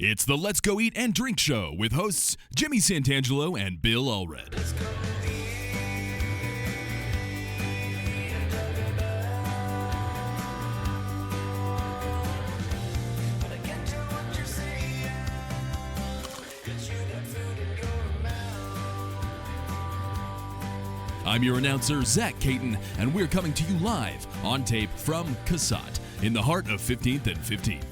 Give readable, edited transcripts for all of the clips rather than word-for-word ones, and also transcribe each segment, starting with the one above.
It's the Let's Go Eat and Drink Show with hosts Jimmy Santangelo and Bill Allred. I'm your announcer, Zach Caton, and we're coming to you live on tape from Casat in the heart of 15th and 15th.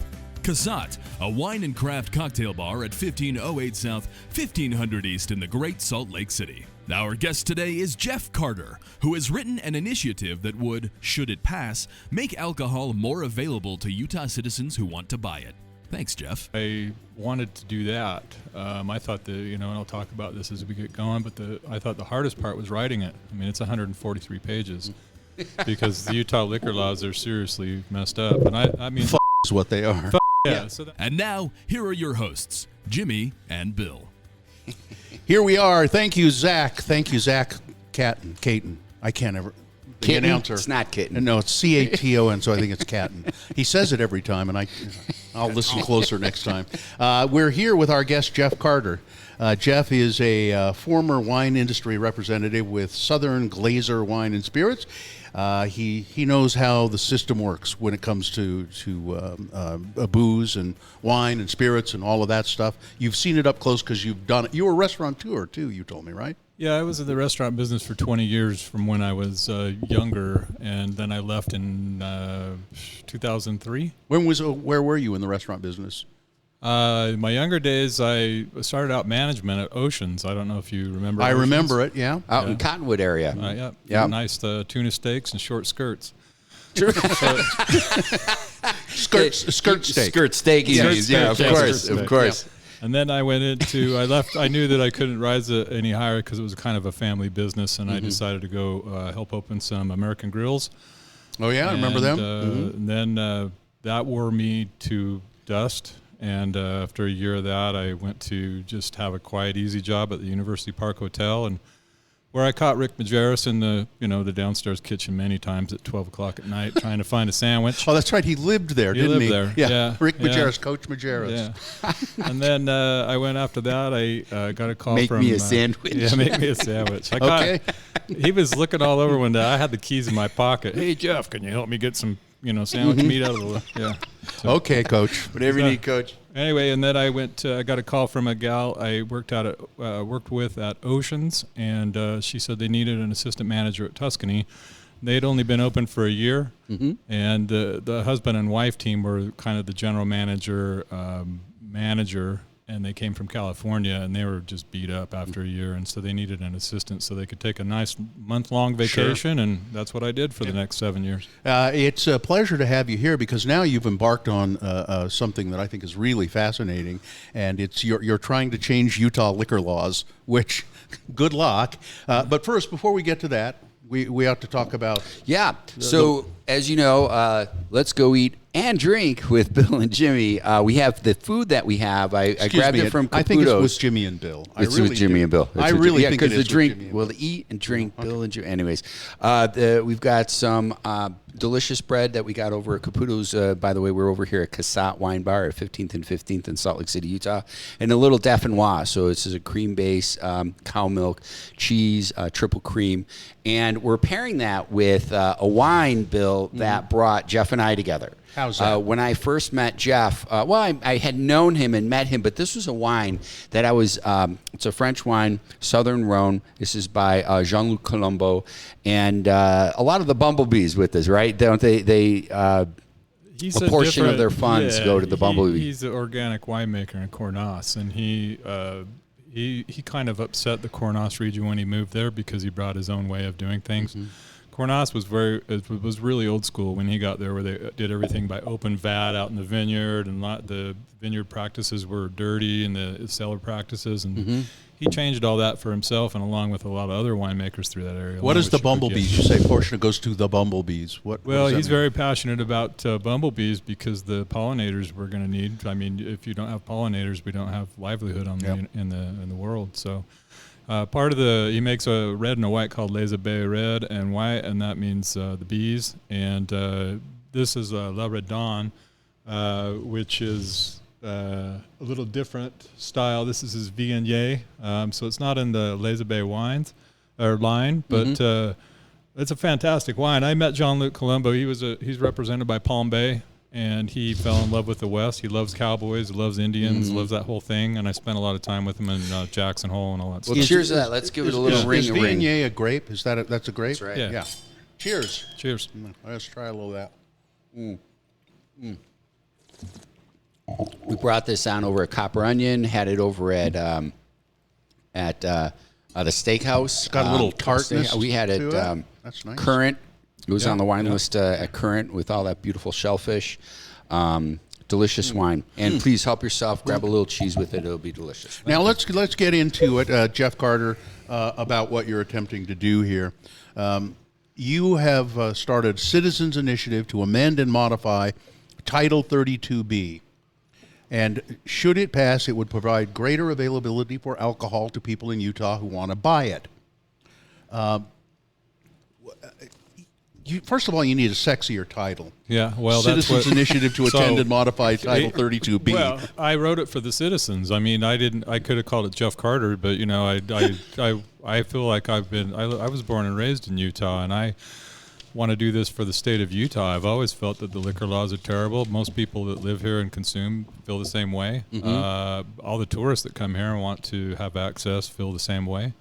Casat, a wine and craft cocktail bar at 1508 South, 1500 East in the Great Salt Lake City. Our guest today is Jeff Carter, who has written an initiative that would, should it pass, make alcohol more available to Utah citizens who want to buy it. Thanks, Jeff. I wanted to do that. I thought and I'll talk about this as we get going, but I thought the hardest part was writing it. I mean, it's 143 pages because the Utah liquor laws are seriously messed up. And I mean, is what they are. Yeah. And now, here are your hosts, Jimmy and Bill. Here we are. Thank you, Zach. Thank you, Zach Caton. I can't ever. The announcer. It's not Kitten. No, it's Caton, so I think it's Caton. He says it every time, and I'll listen closer next time. We're here with our guest, Jeff Carter. Jeff is a former wine industry representative with Southern Glazer Wine and Spirits. He knows how the system works when it comes to booze and wine and spirits and all of that stuff. You've seen it up close because you've done it. You were a restaurateur, too, you told me, right? Yeah, I was in the restaurant business for 20 years from when I was younger, and then I left in 2003. Where were you in the restaurant business? My younger days, I started out management at Oceans. I don't know if you remember. I Oceans. Remember it, yeah. Out in Cottonwood area. Yeah. Nice tuna steaks and short skirts. Skirt steak. Skirt steak, yeah, of course. Yeah. And then I left. I knew that I couldn't rise any higher because it was kind of a family business, and I decided to go help open some American Grills. Oh, yeah, I remember them. And then that wore me to dust. And after a year of that, I went to just have a quiet, easy job at the University Park Hotel, and where I caught Rick Majerus in the downstairs kitchen many times at 12 o'clock at night trying to find a sandwich. Oh, that's right. He lived there, didn't he? There. Yeah. Rick Majerus, Coach Majerus. Yeah. And then I went after that. I got a call from... Make me a sandwich. Make me a sandwich. Okay. He was looking all over one day. I had the keys in my pocket. Hey, Jeff, can you help me get some sandwich meat out of the... Yeah. So, okay, Coach. Whatever you need, Coach. Anyway, and then I got a call from a gal I worked with at Oceans, and she said they needed an assistant manager at Tuscany. They had only been open for a year, and the husband and wife team were kind of the general manager, and they came from California, and they were just beat up after a year, and so they needed an assistant so they could take a nice month-long vacation, and that's what I did for the next 7 years. It's a pleasure to have you here because now you've embarked on something that I think is really fascinating, and it's you're trying to change Utah liquor laws, which, good luck. But first, before we get to that, we ought to talk about... Yeah, so as you know, Let's Go Eat and Drink with Bill and Jimmy. We have the food that we have. I grabbed it from Caputo's. I think it's with Jimmy and Bill. It's with Jimmy and Bill. I really think it is the drink, with Jimmy and Bill. The eat and drink, Bill and Jimmy. Anyways, we've got some delicious bread that we got over at Caputo's. By the way, we're over here at Casat Wine Bar at 15th and 15th in Salt Lake City, Utah. And a little Dauphinois. So this is a cream base, cow milk, cheese, triple cream. And we're pairing that with a wine, Bill, that brought Jeff and I together. How's that? When I first met Jeff, I had known him and met him, but this was a wine that I was, it's a French wine, Southern Rhone. This is by Jean-Luc Colombo. And a lot of the bumblebees with this, right? Don't they a portion of their funds go to the bumblebee. He's an organic winemaker in Cornas, and he kind of upset the Cornas region when he moved there because he brought his own way of doing things. Cornas was really old school when he got there, where they did everything by open vat out in the vineyard, and the vineyard practices were dirty, and the cellar practices, and he changed all that for himself, and along with a lot of other winemakers through that area. What is the bumblebees? You say portion goes to the bumblebees. Well, he's very passionate about bumblebees because the pollinators we're going to need. I mean, if you don't have pollinators, we don't have livelihood in the world. So. He makes a red and a white called Les Abeilles Red and White, and that means the bees. And this is La Redonne, which is a little different style. This is his Viognier, so it's not in the Les Abeilles wines or line, but it's a fantastic wine. I met Jean-Luc Colombo. He's represented by Palm Bay, and he fell in love with the West. He loves cowboys, he loves Indians, loves that whole thing. And I spent a lot of time with him in Jackson Hole and all that Well, stuff. cheers to that. Let's give it a little ring. Is Viognier a grape? Is that that's a grape? That's right. Yeah. Yeah. Cheers. Cheers. Let's try a little of that. We brought this on over at Copper Onion. Had it over at the steakhouse. It's got a little tartness. We had it. to it. That's nice. Current. It was on the wine list at Current with all that beautiful shellfish. Delicious wine. And please help yourself. Grab a little cheese with it. It'll be delicious. Now let's get into it, Jeff Carter, about what you're attempting to do here. You have started Citizens Initiative to amend and modify Title 32B. And should it pass, it would provide greater availability for alcohol to people in Utah who want to buy it. First of all, you need a sexier title. Yeah, well, Citizens Initiative to So, attend and modify Title 32B. Well, I wrote it for the citizens. I mean, I could have called it Jeff Carter, but I feel like I was born and raised in Utah, and I want to do this for the state of Utah. I've always felt that the liquor laws are terrible. Most people that live here and consume feel the same way. All the tourists that come here and want to have access feel the same way.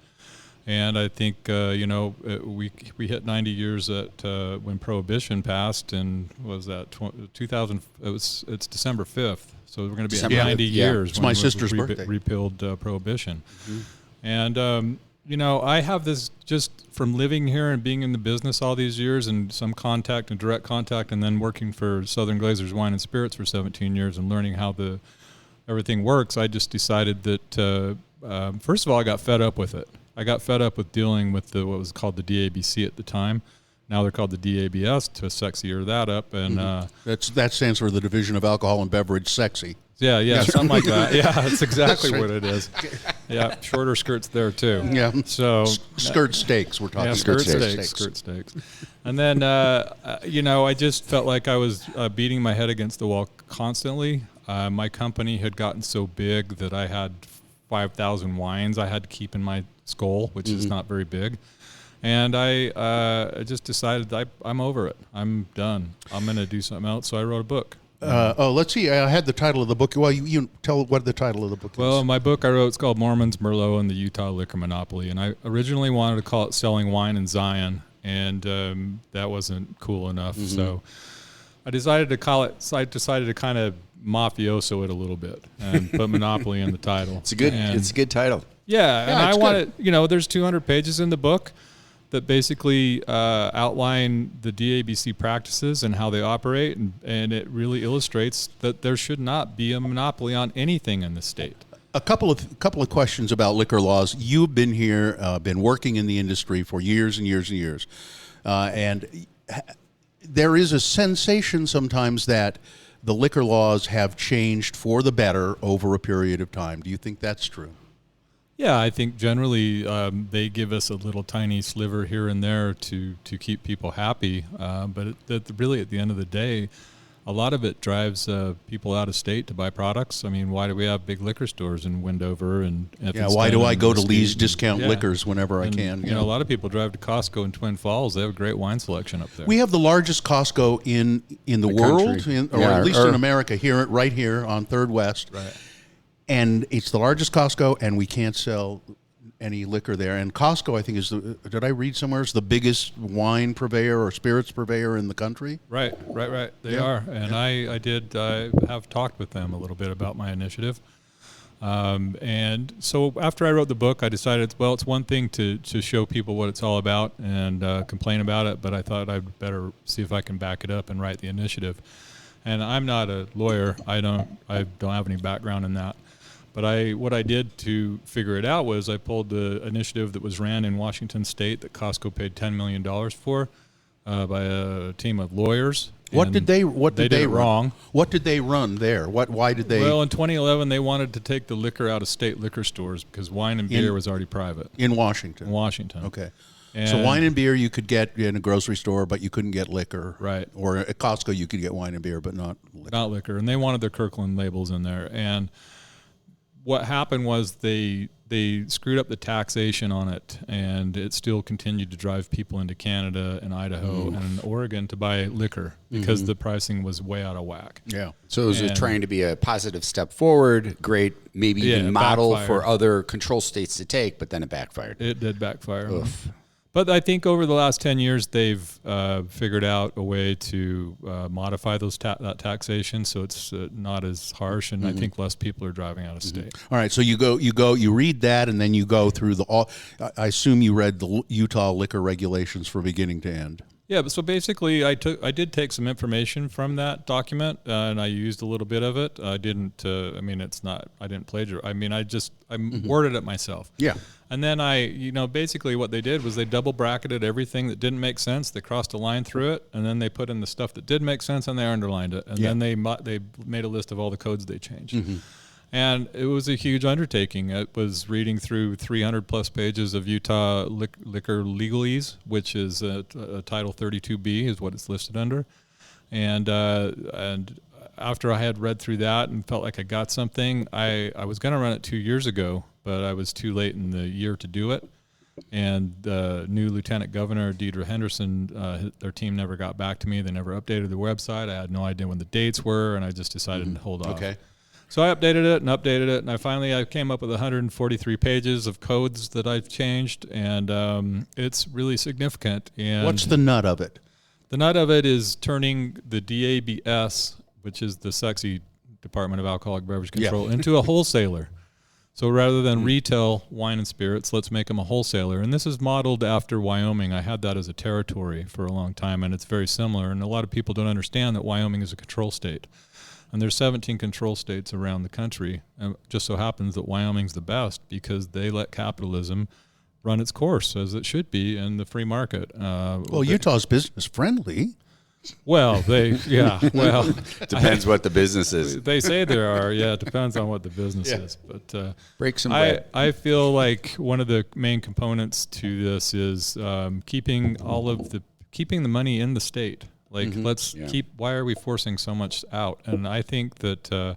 And I think we hit 90 years at when Prohibition passed, and was that 2000? It's December 5th, so we're going to be at 90 years. It's when my sister's birthday. Repealed Prohibition, and I have this just from living here and being in the business all these years, and some contact and direct contact, and then working for Southern Glazers Wine and Spirits for 17 years and learning how everything works. I just decided that first of all, I got fed up with it. I got fed up with dealing with what was called the DABC at the time. Now they're called the DABS to sexier that up, and That stands for the Division of Alcohol and Beverage Sexy. yeah, something like that. Yeah, that's exactly That's right. what it is. Yeah, shorter skirts there too. Yeah. So Skirt steaks, we're talking. yeah, skirt steaks. And then I just felt like I was beating my head against the wall constantly. My company had gotten so big that I had 5,000 wines I had to keep in my skull, which is not very big. And I just decided I'm over it. I'm done. I'm going to do something else. So I wrote a book. Let's see. I had the title of the book. Well, you tell what the title of the book is. Well, my book I wrote, it's called Mormons, Merlot, and the Utah Liquor Monopoly. And I originally wanted to call it Selling Wine in Zion, and that wasn't cool enough. So I decided to call it. So I decided to kind of mafioso it a little bit and put Monopoly in the title. It's a good title. Yeah, and I it's wanted, there's 200 pages in the book that basically outline the DABC practices and how they operate, and it really illustrates that there should not be a monopoly on anything in the state. A couple of questions about liquor laws. You've been here, been working in the industry for years and years and years, and there is a sensation sometimes that the liquor laws have changed for the better over a period of time. Do you think that's true? Yeah, I think generally they give us a little tiny sliver here and there to keep people happy, but really at the end of the day, a lot of it drives people out of state to buy products. I mean, why do we have big liquor stores in Wendover and Why do I go to Mesquite Lee's and- Discount yeah. Liquors whenever I And, can? a lot of people drive to Costco in Twin Falls. They have a great wine selection up there. We have the largest Costco in the world, country. or at least in America, right here on 3rd West. Right. And it's the largest Costco, and we can't sell any liquor there. And Costco, I think, did I read somewhere, is the biggest wine purveyor or spirits purveyor in the country? Right. They are. And I have talked with them a little bit about my initiative. And so after I wrote the book, I decided, well, it's one thing to show people what it's all about and complain about it, but I thought I'd better see if I can back it up and write the initiative. And I'm not a lawyer. I don't have any background in that. But what I did to figure it out was I pulled the initiative that was ran in Washington State that Costco paid $10 million for by a team of lawyers. What did they did it run? wrong? What did they run there? Why did they? Well, in 2011, they wanted to take the liquor out of state liquor stores because wine and beer was already private in Washington. in Washington. Okay. So wine and beer you could get in a grocery store, but you couldn't get liquor. Right. Or at Costco you could get wine and beer, but not liquor. Not liquor. And they wanted their Kirkland labels in there. And what happened was they screwed up the taxation on it, and it still continued to drive people into Canada and Idaho and Oregon to buy liquor because the pricing was way out of whack. Yeah. So it was trying to be a positive step forward, great, maybe even model for other control states to take, but then it backfired. It did backfire. Oof. But I think over the last 10 years, they've figured out a way to modify those that taxation so it's not as harsh, and I think less people are driving out of state. All right, so you read that, and then you go through I assume you read the Utah liquor regulations from beginning to end. Yeah, but so basically, I did take some information from that document, and I used a little bit of it. I didn't. I didn't plagiarize. I mean, I worded it myself. Yeah. And then basically what they did was they double bracketed everything that didn't make sense. They crossed a line through it, and then they put in the stuff that did make sense, and they underlined it. And then they made a list of all the codes they changed. And it was a huge undertaking. It was reading through 300 plus pages of Utah liquor legalese, which is Title 32B is what it's listed under. And after I had read through that and felt like I got something, I was going to run it 2 years ago, but I was too late in the year to do it. And the new Lieutenant Governor, Deidre Henderson, their team never got back to me. They never updated their website. I had no idea when the dates were, and I just decided to hold off. Okay. So I updated it, and I came up with 143 pages of codes that I've changed, and it's really significant. And what's the nut of it? The nut of it is turning the DABS, which is the sexy Department of Alcoholic Beverage Control, into a wholesaler. So rather than retail wine and spirits, let's make them a wholesaler. And this is modeled after Wyoming. I had that as a territory for a long time, and it's very similar. And a lot of people don't understand that Wyoming is a control state. And there's 17 control states around the country. And it just so happens that Wyoming's the best because they let capitalism run its course as it should be in the free market. Utah's business friendly. Well, depends what the business is. They say there are. Yeah, it depends on what the business is. But break some bread. I feel like one of the main components to this is keeping the money in the state. Like, why are we forcing so much out? And I think that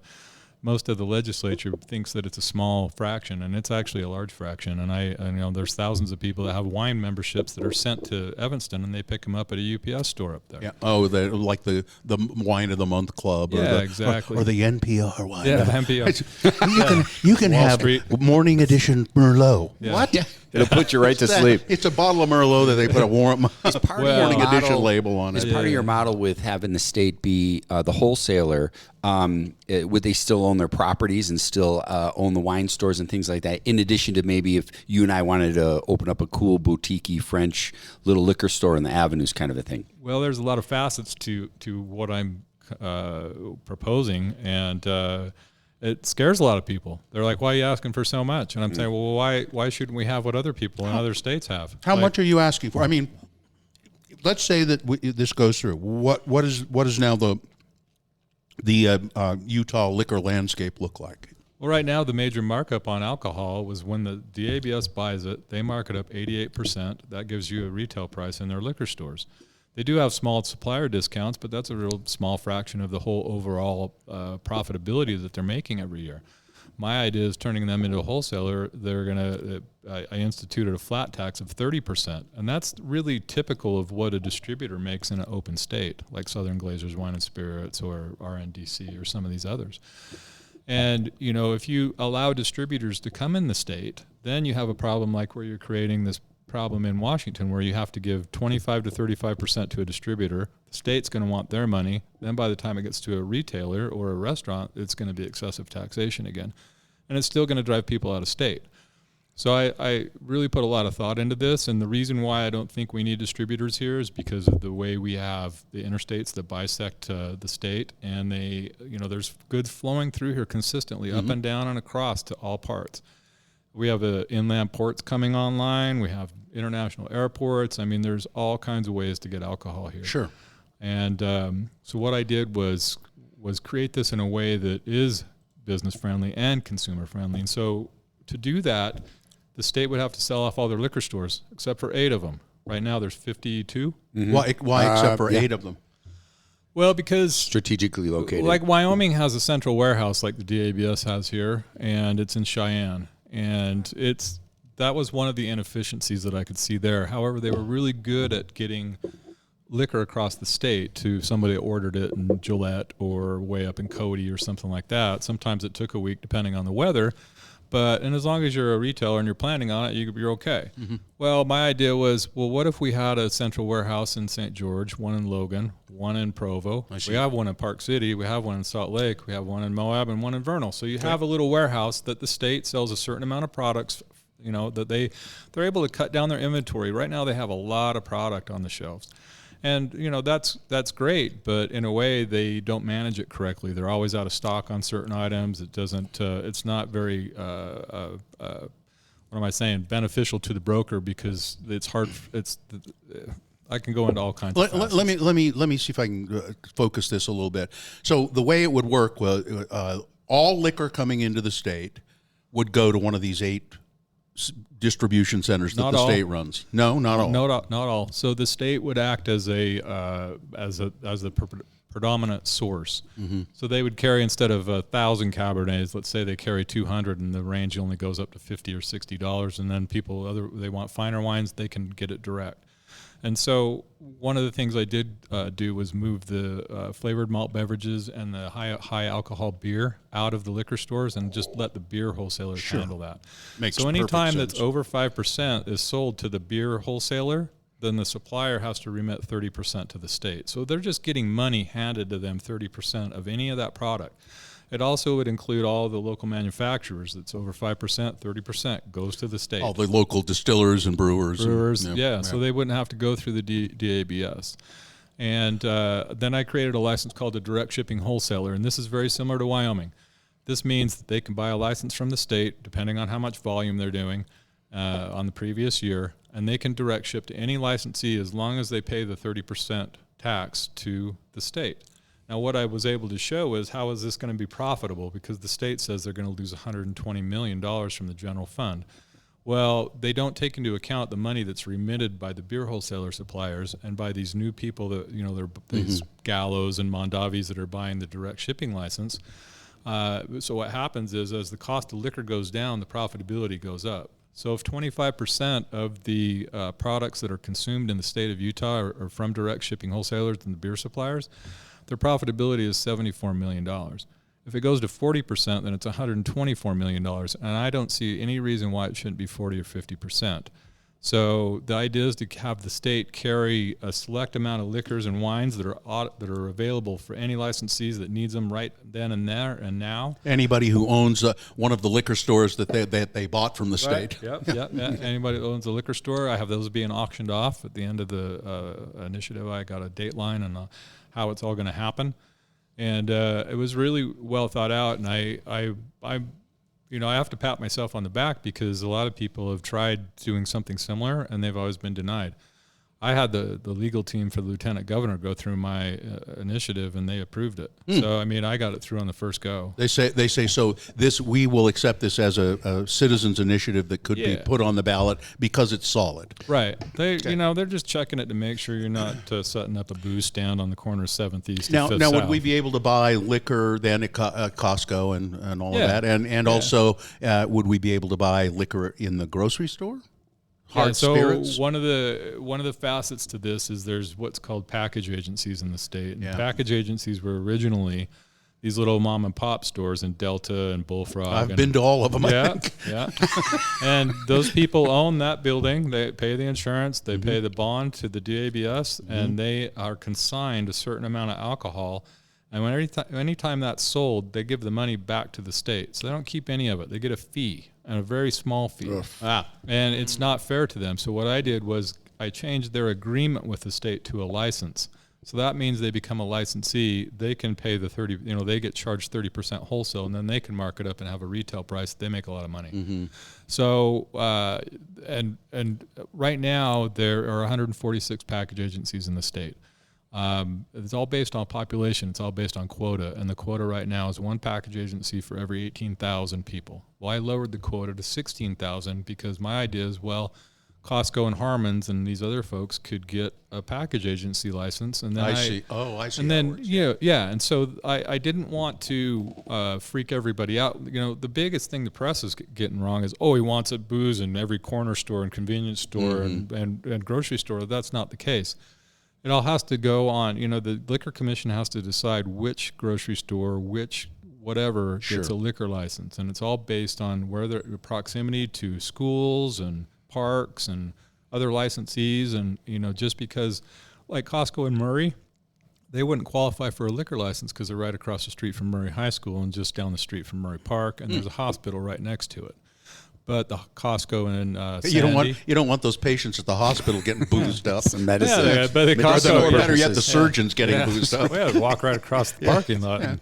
most of the legislature thinks that it's a small fraction, and it's actually a large fraction. And I there's thousands of people that have wine memberships that are sent to Evanston, and they pick them up at a UPS store up there. Yeah. Oh, like the wine of the month club. Exactly. Or the NPR wine. Yeah, the NPR. You can have morning edition Merlot. Yeah. What? It'll put you right to sleep. It's a bottle of Merlot that they put a morning edition label on it. As part of your model with having the state be the wholesaler, would they still own their properties and still own the wine stores and things like that, in addition to maybe if you and I wanted to open up a cool boutique-y French little liquor store in the avenues kind of a thing? Well, there's a lot of facets to what I'm proposing, and it scares a lot of people. They're like, why are you asking for so much? And I'm saying, well, why shouldn't we have what other people in other states have? How much are you asking for? I mean, let's say that this goes through. What is now the Utah liquor landscape look like? Well, right now, the major markup on alcohol was when the DABS buys it, they mark it up 88%. That gives you a retail price in their liquor stores. They do have small supplier discounts, but that's a real small fraction of the whole overall profitability that they're making every year. My idea is turning them into a wholesaler. I instituted a flat tax of 30%, and that's really typical of what a distributor makes in an open state, like Southern Glazers Wine and Spirits or RNDC or some of these others. And, if you allow distributors to come in the state, then you have a problem like where you're creating this problem in Washington where you have to give 25 to 35% to a distributor. The state's going to want their money. Then by the time it gets to a retailer or a restaurant, it's going to be excessive taxation again. And it's still going to drive people out of state. So I really put a lot of thought into this, and the reason why I don't think we need distributors here is because of the way we have the interstates that bisect the state, and there's goods flowing through here consistently, up and down and across to all parts. We have inland ports coming online. We have international airports. I mean, there's all kinds of ways to get alcohol here. Sure. And so what I did was create this in a way that is business friendly and consumer friendly. And so to do that, the state would have to sell off all their liquor stores, except for 8 of them. Right now there's 52. Why except for yeah. 8 of them? Well, because Strategically located. like Wyoming has a central warehouse like the DABS has here, and it's in Cheyenne. And that was one of the inefficiencies that I could see there. However, they were really good at getting liquor across the state to somebody that ordered it in Gillette or way up in Cody or something like that. Sometimes it took a week depending on the weather. And as long as you're a retailer and you're planning on it, you're okay. Mm-hmm. Well, my idea was, what if we had a central warehouse in St. George, one in Logan, one in Provo. We have one in Park City. We have one in Salt Lake. We have one in Moab and one in Vernal. So you have a little warehouse that the state sells a certain amount of products, that they're able to cut down their inventory. Right now they have a lot of product on the shelves. And, that's great, but in a way they don't manage it correctly. They're always out of stock on certain items. It doesn't, it's not very, beneficial to the broker because it's hard, I can go into all kinds of facets. Let me see if I can focus this a little bit. So the way it would work was all liquor coming into the state would go to one of these 8 distribution centers that the state runs. No, not all. Not all. So the state would act as the predominant source. Mm-hmm. So they would carry, instead of 1,000 Cabernets, let's say they carry 200, and the range only goes up to $50 or $60. And then they want finer wines, they can get it direct. And so one of the things I did do was move the flavored malt beverages and the high alcohol beer out of the liquor stores and just let the beer wholesalers handle that. So anytime that's over 5% is sold to the beer wholesaler, then the supplier has to remit 30% to the state. So they're just getting money handed to them, 30% of any of that product. It also would include all the local manufacturers. That's over 5%, 30% goes to the state. All the local distillers and brewers. So they wouldn't have to go through the DABS. And then I created a license called a direct shipping wholesaler, and this is very similar to Wyoming. This means that they can buy a license from the state, depending on how much volume they're doing on the previous year, and they can direct ship to any licensee as long as they pay the 30% tax to the state. Now, what I was able to show is how is this going to be profitable, because the state says they're going to lose $120 million from the general fund. Well, they don't take into account the money that's remitted by the beer wholesaler suppliers and by these new people that, these Gallows and Mondavis that are buying the direct shipping license. So what happens is, as the cost of liquor goes down, the profitability goes up. So if 25% of the products that are consumed in the state of Utah are from direct shipping wholesalers and the beer suppliers, their profitability is $74 million. If it goes to 40%, then it's $124 million, and I don't see any reason why it shouldn't be 40 or 50%. So the idea is to have the state carry a select amount of liquors and wines that are available for any licensees that needs them right then and there and now. Anybody who owns one of the liquor stores that they bought from the state. Yep. Anybody who owns a liquor store, I have those being auctioned off at the end of the initiative. I got a dateline and how it's all going to happen, and it was really well thought out. And I have to pat myself on the back because a lot of people have tried doing something similar and they've always been denied. I had the legal team for the lieutenant governor go through my initiative, and they approved it. So I got it through on the first go. They say so. We will accept this as a citizens initiative that could be put on the ballot because it's solid. Right. They're just checking it to make sure you're not setting up a booze stand on the corner of 7th East. Now, South. would we be able to buy liquor then at Costco and all of that, and also would we be able to buy liquor in the grocery store? Spirits? One of the facets to this is there's what's called package agencies in the state. And package agencies were originally these little mom and pop stores in Delta and Bullfrog. I've been to all of them. I think. Yeah. And those people own that building. They pay the insurance. They pay the bond to the DABS, and they are consigned a certain amount of alcohol. And anytime that's sold, they give the money back to the state. So they don't keep any of it. They get a fee, and a very small fee. And it's not fair to them. So what I did was I changed their agreement with the state to a license. So that means they become a licensee. They can pay the 30, they get charged 30% wholesale, and then they can mark it up and have a retail price. They make a lot of money. Mm-hmm. So, and right now there are 146 package agencies in the state. It's all based on population. It's all based on quota, and the quota right now is one package agency for every 18,000 people. Well, I lowered the quota to 16,000 because my idea is, Costco and Harmon's and these other folks could get a package agency license, and then I see. Oh, I see. And how it then works. yeah, and so I didn't want to freak everybody out. You know, the biggest thing the press is getting wrong is, oh, he wants it booze in every corner store and convenience store and grocery store. That's not the case. It all has to go on. You know, the Liquor Commission has to decide which grocery store, which whatever gets a liquor license, and it's all based on where the proximity to schools and parks and other licensees. And you know, just because like Costco in Murray, they wouldn't qualify for a liquor license because they're right across the street from Murray High School and just down the street from Murray Park, and there's a hospital right next to it. But the Costco in Sandy, you don't want those patients at the hospital getting boozed up. Some medicine. yeah, but the Or Costco, better yet, the surgeons getting boozed up. well, walk right across the parking lot and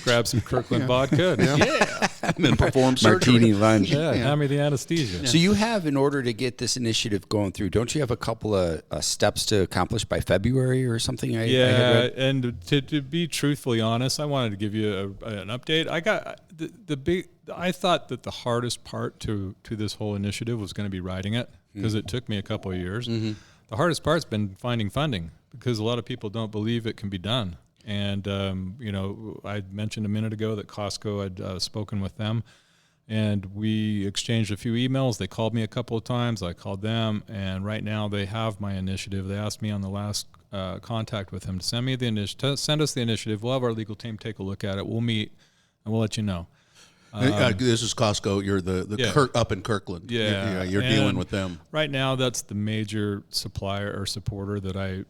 grab some Kirkland vodka. And, And then perform surgery. Martini lunch. hand me the anesthesia. So you have, in order to get this initiative going through, don't you have a couple of steps to accomplish by February or something? I had read? And to be truthfully honest, I wanted to give you an update. I got the big. I thought that the hardest part to this whole initiative was going to be writing it, because it took me a couple of years. The hardest part's been finding funding, because a lot of people don't believe it can be done. And you know, I mentioned a minute ago that Costco had spoken with them, and we exchanged a few emails. They called me a couple of times. I called them, and right now they have my initiative. They asked me on the last contact with them to send me the initiative. Send us the initiative. We'll have our legal team take a look at it. We'll meet, and we'll let you know. This is Costco. You're the up in Kirkland. Yeah, You're dealing with them right now. That's the major supplier or supporter that I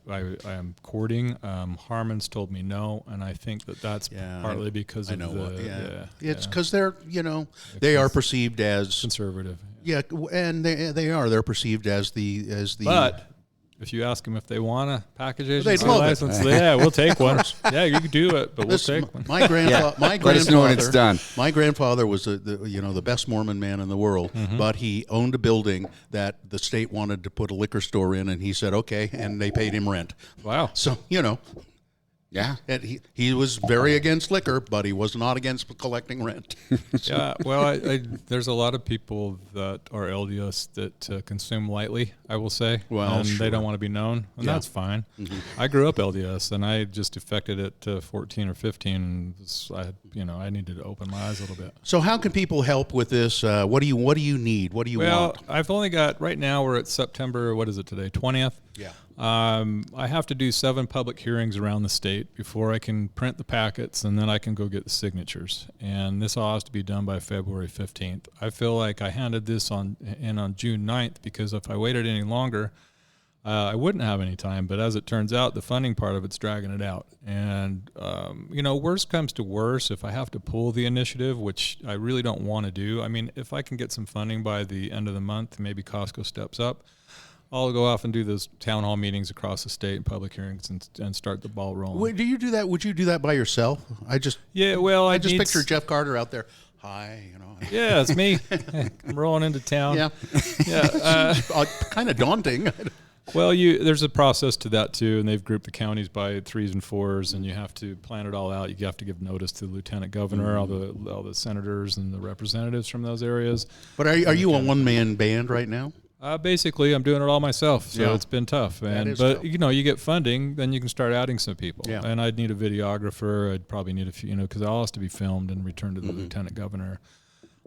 am courting. Harmon's told me no, and I think that's partly because of it's because they're they are perceived as conservative. Yeah, and they're perceived as the. But if you ask them if they want a package They'd agency love it. license, yeah, we'll take one. Yeah, you can do it, but we'll take one. My grandfather. Let us know when it's done. My grandfather was the best Mormon man in the world, but he owned a building that the state wanted to put a liquor store in, and he said okay, and they paid him rent. Wow. So Yeah. and he was very against liquor, but he was not against collecting rent. Yeah, well, there's a lot of people that are LDS that consume lightly, I will say, Well, and sure. they don't want to be known, and Yeah. that's fine. I grew up LDS, and I just defected at 14 or 15. And I needed to open my eyes a little bit. So how can people help with this? What do you need? What do you want? I've only got, right now we're at September, what is it today, 20th? Yeah. I have to do 7 public hearings around the state before I can print the packets, and then I can go get the signatures. And this all has to be done by February 15th. I feel like I handed this on June 9th, because if I waited any longer, I wouldn't have any time. But as it turns out, the funding part of it's dragging it out. And, worst comes to worst, if I have to pull the initiative, which I really don't want to do. I mean, if I can get some funding by the end of the month, maybe Costco steps up, I'll go off and do those town hall meetings across the state and public hearings and start the ball rolling. Wait, do you do that? Would you do that by yourself? I just picture Jeff Carter out there. Hi, Yeah, it's me. I'm rolling into town. Yeah, Yeah. kind of daunting. Well, there's a process to that too, and they've grouped the counties by 3s and 4s, and you have to plan it all out. You have to give notice to the lieutenant governor, all the senators and the representatives from those areas. But are you a one-man band right now? Basically, I'm doing it all myself, so it's been tough. But tough. You get funding, then you can start adding some people. Yeah. And I'd need a videographer. I'd probably need a few, because it all has to be filmed and returned to the lieutenant governor.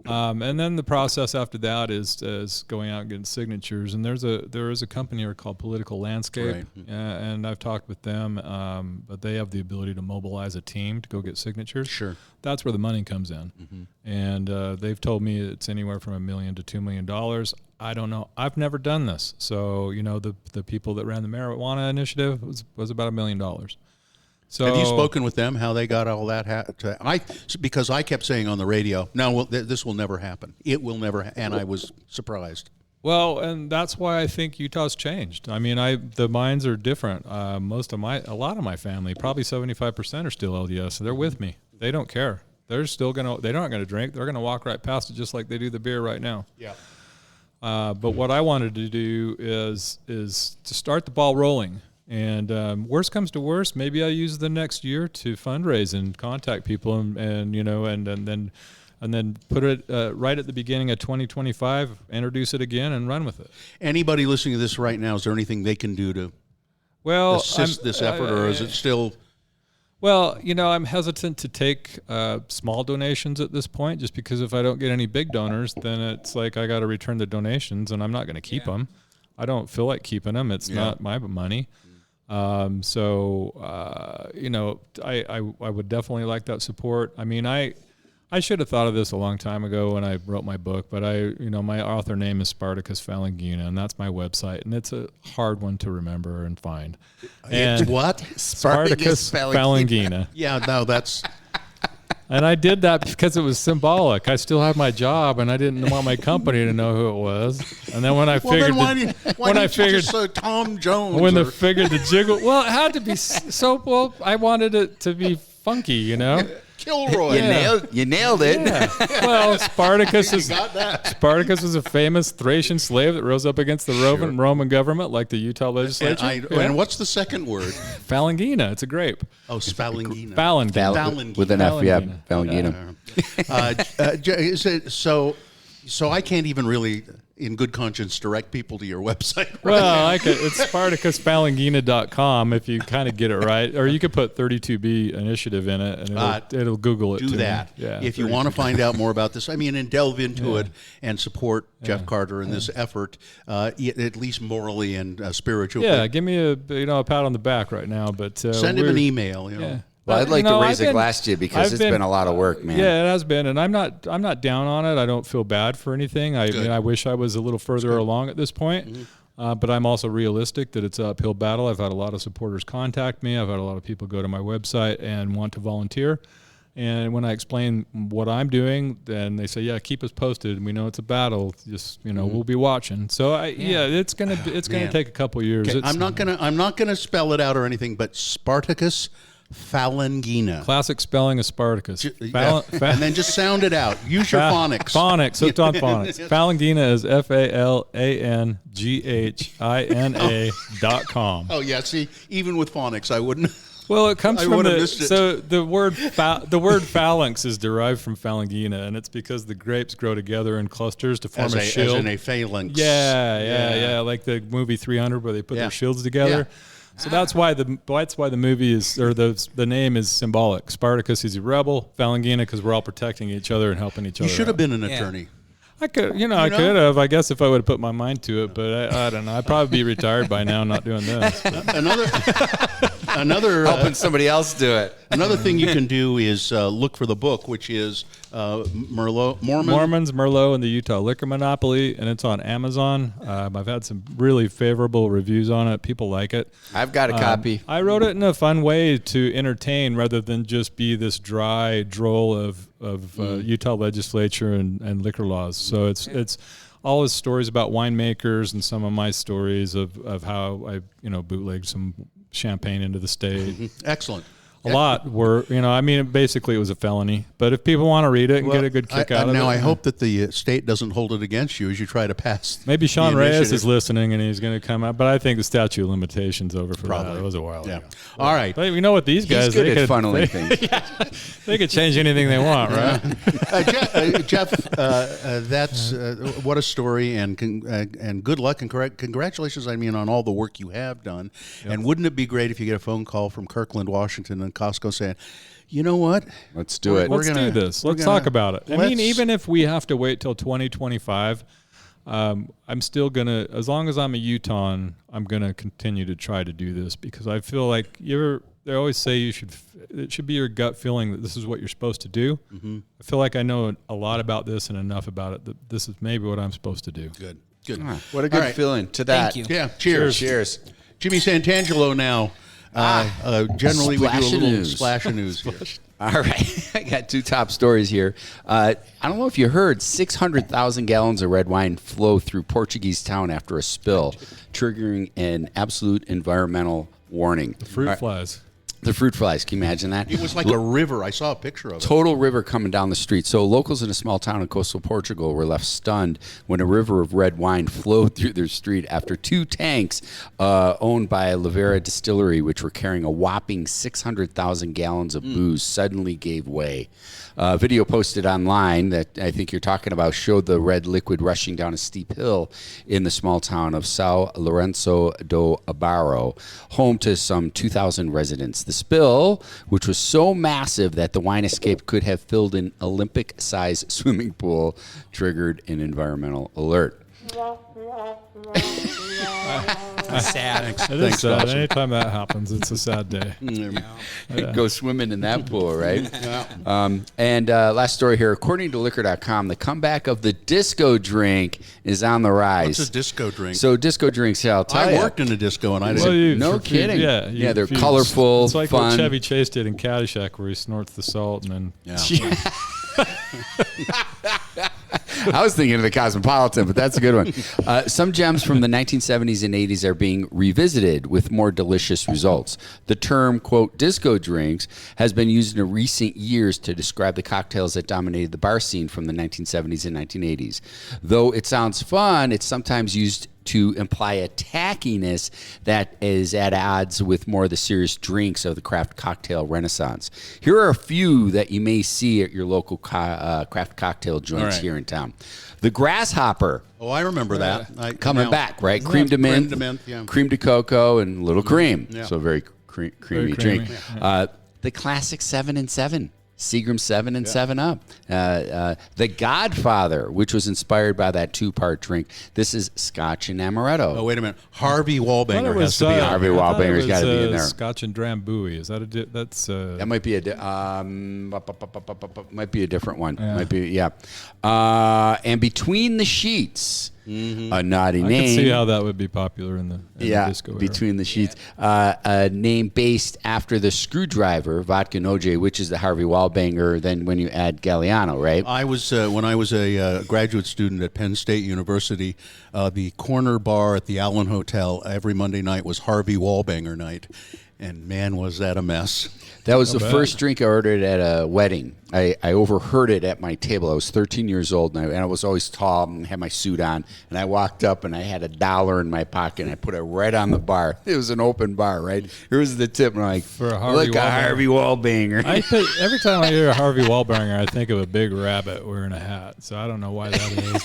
And then the process after that is going out and getting signatures. And there is a company here called Political Landscape, Right. And I've talked with them, but they have the ability to mobilize a team to go get signatures. Sure. That's where the money comes in. And they've told me it's anywhere from $1 million to $2 million. I don't know. I've never done this. So, the people that ran the marijuana initiative was about $1 million. So have you spoken with them how they got all that? Because I kept saying on the radio, no, this will never happen. It will never, and I was surprised. Well, and that's why I think Utah's changed. I mean, the minds are different. A lot of my family, probably 75%, are still LDS. So they're with me. They don't care. They're not gonna drink. They're gonna walk right past it, just like they do the beer right now. Yeah. But what I wanted to do is to start the ball rolling. And worst comes to worst, maybe I use the next year to fundraise and contact people and then and then put it right at the beginning of 2025, introduce it again, and run with it. Anybody listening to this right now, is there anything they can do to assist this effort, or is it still? Well, I'm hesitant to take small donations at this point, just because if I don't get any big donors, then it's like I got to return the donations, and I'm not going to keep them. I don't feel like keeping them. It's not my money. I would definitely like that support. I mean, I should have thought of this a long time ago when I wrote my book, but my author name is Spartacus Falangina, and that's my website, and it's a hard one to remember and find. And It's what? Spartacus Falangina. Yeah, no, that's. And I did that because it was symbolic. I still have my job, and I didn't want my company to know who it was. And then when I figured, why didn't you just say Tom Jones? when they figured the jiggle, well, it had to be so. Well, I wanted it to be funky, Kilroy. You nailed it. Yeah. Well, Spartacus got that. Spartacus was a famous Thracian slave that rose up against the Roman government, like the Utah legislature. And what's the second word? Falangina. It's a grape. Oh, Spalangina. Falangina. With an F, yeah, Falangina. Falangina. Is it so I can't even really, in good conscience, direct people to your website. Right Well, it's SpartacusFalangina.com if you kind of get it right. Or you could put 32B initiative in it, and it'll Google it. Do to that. Me. Yeah, if you want to find out more about this, and delve into it and support Jeff Carter in this effort, at least morally and spiritually. Yeah, give me a pat on the back right now. But send him an email. Yeah. Well, I'd like to raise a glass to you because it's been a lot of work, man. Yeah, it has been, and I'm not down on it. I don't feel bad for anything. I wish I was a little further along at this point, but I'm also realistic that it's an uphill battle. I've had a lot of supporters contact me. I've had a lot of people go to my website and want to volunteer. And when I explain what I'm doing, then they say, "Yeah, keep us posted. We know it's a battle. Just we'll be watching." So it's gonna take a couple years. Okay, I'm not gonna spell it out or anything, but Spartacus Falangina. Classic spelling of Spartacus. And then just sound it out. Use your phonics. Phonics. Hooked on phonics. Falangina is FALANGINA.com. Oh yeah. See, even with phonics, I wouldn't. Well, it comes from the word phalanx is derived from Falangina, and it's because the grapes grow together in clusters to form a shield. As in a phalanx. Yeah, like the movie 300 where they put their shields together. Yeah. So that's why the movie is, or the name is symbolic. Spartacus is a rebel, Falangina because we're all protecting each other and helping each other. You should have been an attorney. I could, I could have. I guess if I would have put my mind to it, but I don't know. I'd probably be retired by now, not doing this. Another helping somebody else do it. Another thing you can do is look for the book, which is Mormons, Merlot, and the Utah Liquor Monopoly, and it's on Amazon. I've had some really favorable reviews on it. People like it. I've got a copy. I wrote it in a fun way to entertain rather than just be this dry droll of Utah legislature and liquor laws. So it's all his stories about winemakers and some of my stories of how I bootlegged some champagne into the state. Excellent. A lot were, basically it was a felony. But if people want to read it and get a good kick out of it. Now, I hope that the state doesn't hold it against you as you try to pass. Maybe Sean Reyes is listening and he's going to come out. But I think the statute of limitations over for that. It was a while ago. All right. But you know what these guys, he's good at funneling things. They could change anything they want, right? Jeff, that's what a story, and good luck and congratulations, on all the work you have done. Yep. And wouldn't it be great if you get a phone call from Kirkland, Washington, and Costco saying, you know what? Let's do it. Let's do this. Let's talk about it. Even if we have to wait till 2025, I'm still going to, as long as I'm a Utahn, I'm going to continue to try to do this because I feel like they always say it should be your gut feeling that this is what you're supposed to do. Mm-hmm. I feel like I know a lot about this and enough about it that this is maybe what I'm supposed to do. Good. What a good feeling to that. Thank you. Yeah. Cheers. Jimmy Santangelo now. Generally, we do a little splash of news here. All right. I got two top stories here. I don't know if you heard, 600,000 gallons of red wine flow through Portuguese town after a spill, triggering an absolute environmental warning. Fruit flies. The fruit flies. Can you imagine that? It was like a river. I saw a picture of it. Total river coming down the street. So locals in a small town in coastal Portugal were left stunned when a river of red wine flowed through their street after 2 tanks owned by Lavera Distillery, which were carrying a whopping 600,000 gallons of booze, suddenly gave way. Video posted online that I think you're talking about showed the red liquid rushing down a steep hill in the small town of São Lourenço do Abaro, home to some 2,000 residents. The spill, which was so massive that the wine escape could have filled an Olympic-sized swimming pool, triggered an environmental alert. Sad. It is Thanks, sad. Dawson. Anytime that happens, it's a sad day. Go swimming in that pool, right? And last story here. According to liquor.com, the comeback of the disco drink is on the rise. What's a disco drink? So disco drinks, I'll tell I you. worked in a disco, and I Well, didn't. No kidding. Yeah, They're colorful, It's like fun. what Chevy Chase did in Caddyshack, where he snorts the salt and then. Yeah. I was thinking of the Cosmopolitan, but that's a good one. Some gems from the 1970s and 80s are being revisited with more delicious results. The term, quote, disco drinks has been used in recent years to describe the cocktails that dominated the bar scene from the 1970s and 1980s. Though it sounds fun, it's sometimes used to imply a tackiness that is at odds with more of the serious drinks of the craft cocktail renaissance. Here are a few that you may see at your local craft cocktail joints here in town. The Grasshopper. Oh, I remember that. Coming back, right? Cream de mint, yeah. cream de cocoa, and little cream. Yeah. So very creamy creamy, drink. The classic 7 and 7. Seagram 7 and 7 Up. The Godfather, which was inspired by that 2-part drink. This is Scotch and Amaretto. Oh, wait a minute. Harvey Wallbanger has to be on. Harvey Wallbanger's gotta be in there. Scotch and Drambuie. Is that that's? That might be might be a different one. Yeah. Might be and Between the Sheets, a naughty I name. can see how that would be popular in the disco era. Between the Sheets, a name based after the Screwdriver Vodka Noje, which is the Harvey Wallbanger. Then when you add Galliano, right? I was when I was a graduate student at Penn State University, the corner bar at the Allen Hotel every Monday night was Harvey Wallbanger night, and man, was that a mess. That was the first drink I ordered at a wedding. I overheard it at my table. I was 13 years old, and I was always tall and had my suit on. And I walked up, and I had $1 in my pocket, and I put it right on the bar. It was an open bar, right? Here's the tip, and I'm like, For a Harvey look, a Wallbanger. Harvey Wallbanger. Every time I hear a Harvey Wallbanger, I think of a big rabbit wearing a hat. So I don't know why that is.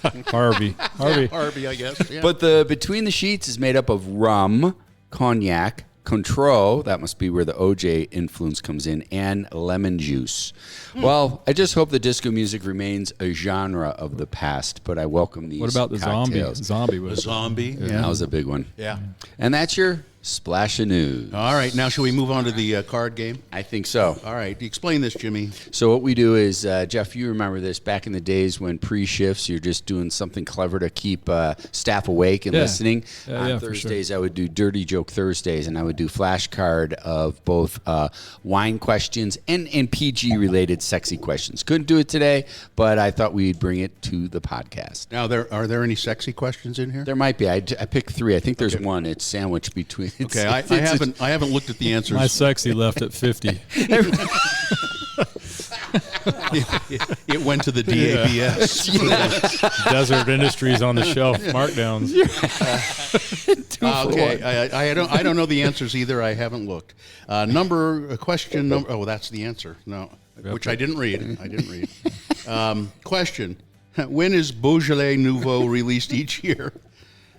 But Harvey. Harvey, I guess. Yeah. But the Between the Sheets is made up of rum, cognac, Cointreau, that must be where the OJ influence comes in, and lemon juice. Well, I just hope the disco music remains a genre of the past, but I welcome these What about the cocktails. zombie? the Was zombie. That was a big one. Yeah. And that's your splash of news. All right. Now, shall we move on to the card game? I think so. All right. Explain this, Jimmy. So what we do is, Jeff, you remember this back in the days when pre-shifts, you're just doing something clever to keep staff awake and listening. On Yeah, for sure. Thursdays, I would do Dirty Joke Thursdays, and I would do flashcard of both wine questions and PG related sexy questions. Couldn't do it today, but I thought we'd bring it to the podcast. Now, are there any sexy questions in here? There might be. I picked 3. I think there's one. It's sandwiched between. Okay, I haven't looked at the answers. my sexy left at 50. It went to the DABS. Desert Industries on the shelf markdowns. Okay, I don't know the answers either. I haven't looked. Question number. Oh, that's the answer. No, which I didn't read. Question: when is Beaujolais Nouveau released each year?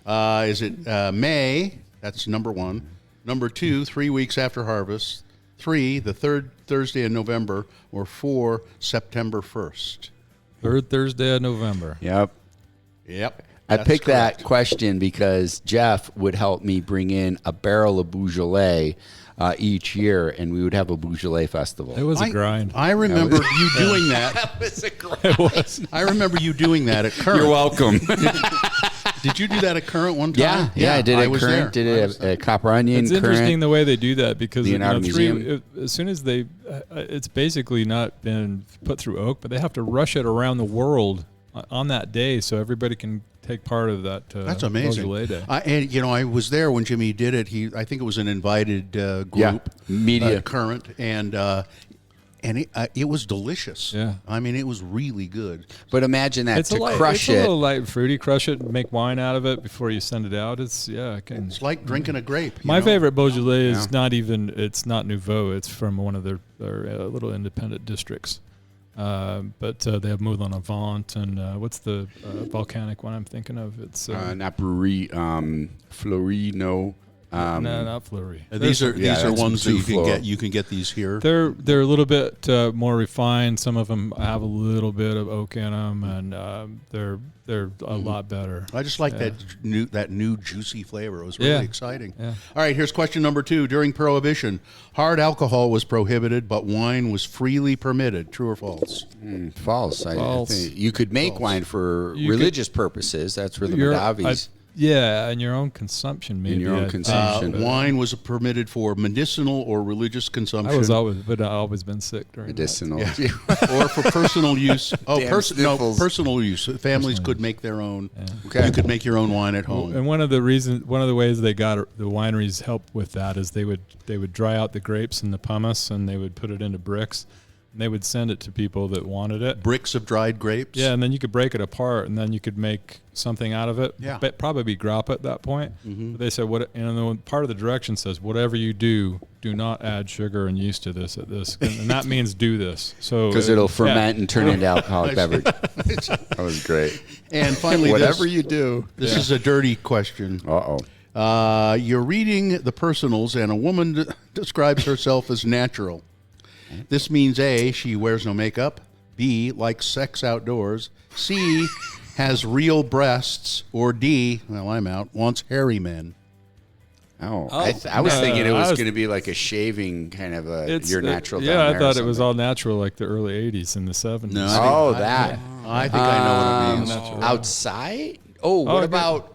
Is it May? That's number 1. Number 2, 3 weeks after harvest. 3, the third Thursday in November, or 4, September 1st. Third Thursday of November. Yep. I That's picked correct. that question because Jeff would help me bring in a barrel of Beaujolais each year, and we would have a Beaujolais festival. It was a grind. I remember you doing that. It was. I remember you doing that at Current. You're welcome. Did you do that at Current one time? yeah, I did it was Current, there. did it at Copper Onion, It's interesting Current. the way they do that because Leonardo Museum. as soon as they, it's basically not been put through oak, but they have to rush it around the world on that day so everybody can take part of that. That's amazing. Beaujolais Day. And you know, I was there when Jimmy did it. I think it was an invited group, media Current, and it was delicious. Yeah. I mean, it was really good. But imagine that It's to a light, crush it's a it. little light and fruity. Crush it, and make wine out of it before you send it out. It's It's like drinking a grape. My favorite Beaujolais Yeah. is it's not Nouveau. It's from one of their little independent districts. But they have Moulin Avant and what's the volcanic one I'm thinking of? It's Not brewery, Florino. no, not Fleury. These are that's ones that you can Souffleur. get. You can get these here. They're a little bit more refined. Some of them have a little bit of oak in them, and they're a lot better. I just like that new juicy flavor. It was really exciting. Yeah. All right, here's question number 2. During Prohibition, hard alcohol was prohibited, but wine was freely permitted. True or false? False. I False. think you could make wine for You religious purposes. That's where the You're- Madavis. and your own consumption, maybe. In your own I think. consumption. Wine was permitted for medicinal or religious consumption. I've always been sick during medicinal. or for personal use. Damn sniffles. Personal use. Families could make their own. Okay. You could make your own wine at home. And one of the ways they got the wineries help with that is they would dry out the grapes and the pumice, and they would put it into bricks, and they would send it to people that wanted it. Bricks of dried grapes. Yeah, and then you could break it apart, and then you could make something out of it. Yeah. But probably grappa at that point. But they said part of the direction says whatever you do not add sugar and yeast to this and that means do this. So Because it'll ferment and turn into alcoholic beverage. That was great. And finally, Whatever you do. This is a dirty question. Uh-oh. You're reading the personals, and a woman describes herself as natural. This means A, she wears no makeup. B, likes sex outdoors. C, has real breasts. Or D, well, I'm out, wants hairy men. Oh, I was thinking it was going to be like a shaving kind of your natural. Yeah, down I there thought or it was something. all natural, like the early '80s and the '70s. No, That. I think I know what it means. Outside? Oh, what okay. about?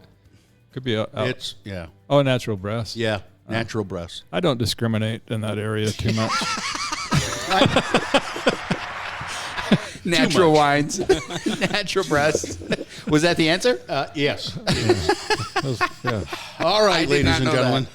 Could be It's, natural breasts. yeah, natural breasts. I don't discriminate in that area too much. Natural wines, natural breasts. Was that the answer? Yes. Yeah. All right, did ladies not and know gentlemen.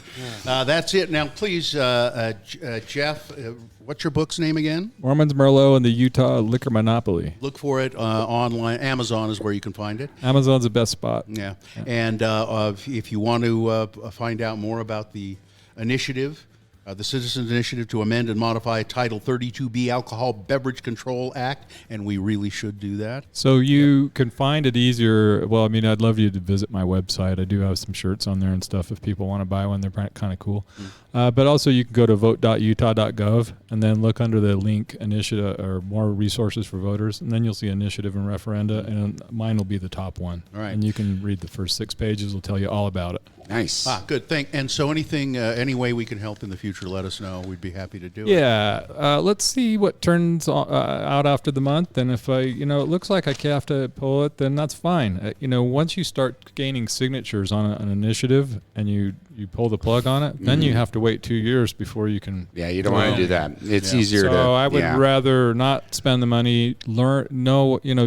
That's it. Now, please, Jeff, what's your book's name again? Mormon's Merlot and the Utah Liquor Monopoly. Look for it online. Amazon is where you can find it. Amazon's the best spot. Yeah. And if you want to find out more about the initiative, the Citizens Initiative to amend and modify Title 32B Alcohol Beverage Control Act, and we really should do that. So you can find it easier. Well, I mean, I'd love you to visit my website. I do have some shirts on there and stuff if people want to buy one. They're kind of cool. But also you can go to vote.utah.gov and then look under the link initiative or more resources for voters. And then you'll see initiative and referenda, and mine will be the top one. All right. And you can read the first 6 pages. It'll tell you all about it. Nice. Good. And so anything, any way we can help in the future, let us know. We'd be happy to do it. Yeah, let's see what turns out after the month, and if it looks like I have to pull it, then that's fine. Once you start gaining signatures on an initiative and you pull the plug on it, then you have to wait 2 years before you can. Yeah, you don't want to do that. It's easier to. So I would rather not spend the money.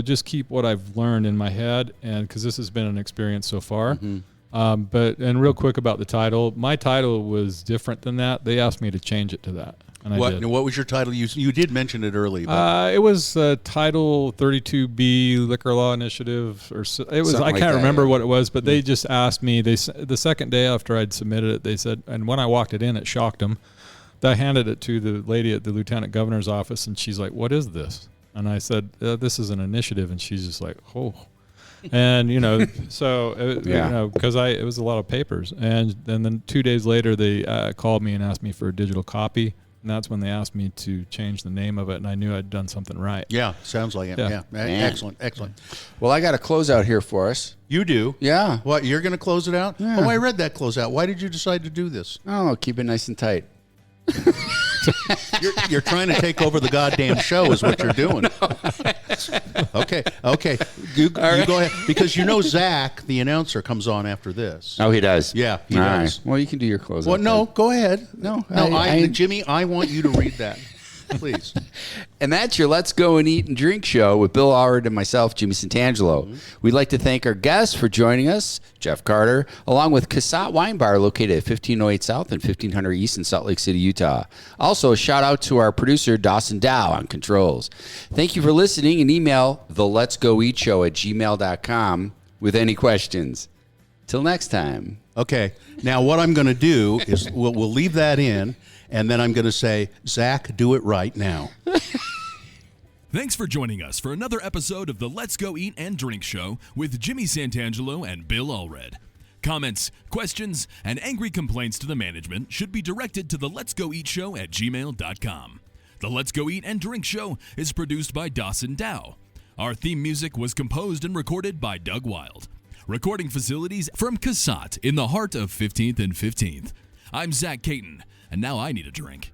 Just keep what I've learned in my head, and because this has been an experience so far. And real quick about the title, my title was different than that. They asked me to change it to that, and I did. What was your title? You did mention it early. It was Title 32B Liquor Law Initiative, or it was. Something I like can't that, remember yeah. what it was, but they just asked me. The second day after I'd submitted it, they said, and when I walked it in, it shocked them. I handed it to the lady at the lieutenant governor's office, and she's like, "What is this?" And I said, "This is an initiative," and she's just like, "Oh." And because it was a lot of papers, and then 2 days later they called me and asked me for a digital copy, and that's when they asked me to change the name of it, and I knew I'd done something right. Yeah, sounds like it. Yeah. Yeah. Excellent. Well, I got a closeout here for us. You do? Yeah. What, you're going to close it out? Yeah. Oh, I read that closeout. Why did you decide to do this? Oh, keep it nice and tight. You're trying to take over the goddamn show is what you're doing. Okay. You go ahead. Because Zach, the announcer, comes on after this. Oh, he does? Yeah, he All does. right. Well, you can do your closeout. Well, no, then. go ahead. No, Jimmy, I want you to read that. Please. And that's your Let's Go and Eat and Drink show with Bill Howard and myself, Jimmy Santangelo. Mm-hmm. We'd like to thank our guests for joining us, Jeff Carter, along with Casat Wine Bar located at 1508 South and 1500 East in Salt Lake City, Utah. Also, a shout out to our producer, Dawson Dow, on controls. Thank you for listening, and email the Let's Go Eat Show at gmail.com with any questions. Till next time. Okay. Now, what I'm going to do is we'll leave that in, and then I'm going to say, Zach, do it right now. Thanks for joining us for another episode of the Let's Go Eat and Drink show with Jimmy Santangelo and Bill Allred. Comments, questions, and angry complaints to the management should be directed to the Let's Go Eat Show at gmail.com. The Let's Go Eat and Drink show is produced by Dawson Dow. Our theme music was composed and recorded by Doug Wild. Recording facilities from Casat in the heart of 15th and 15th. I'm Zach Caton, and now I need a drink.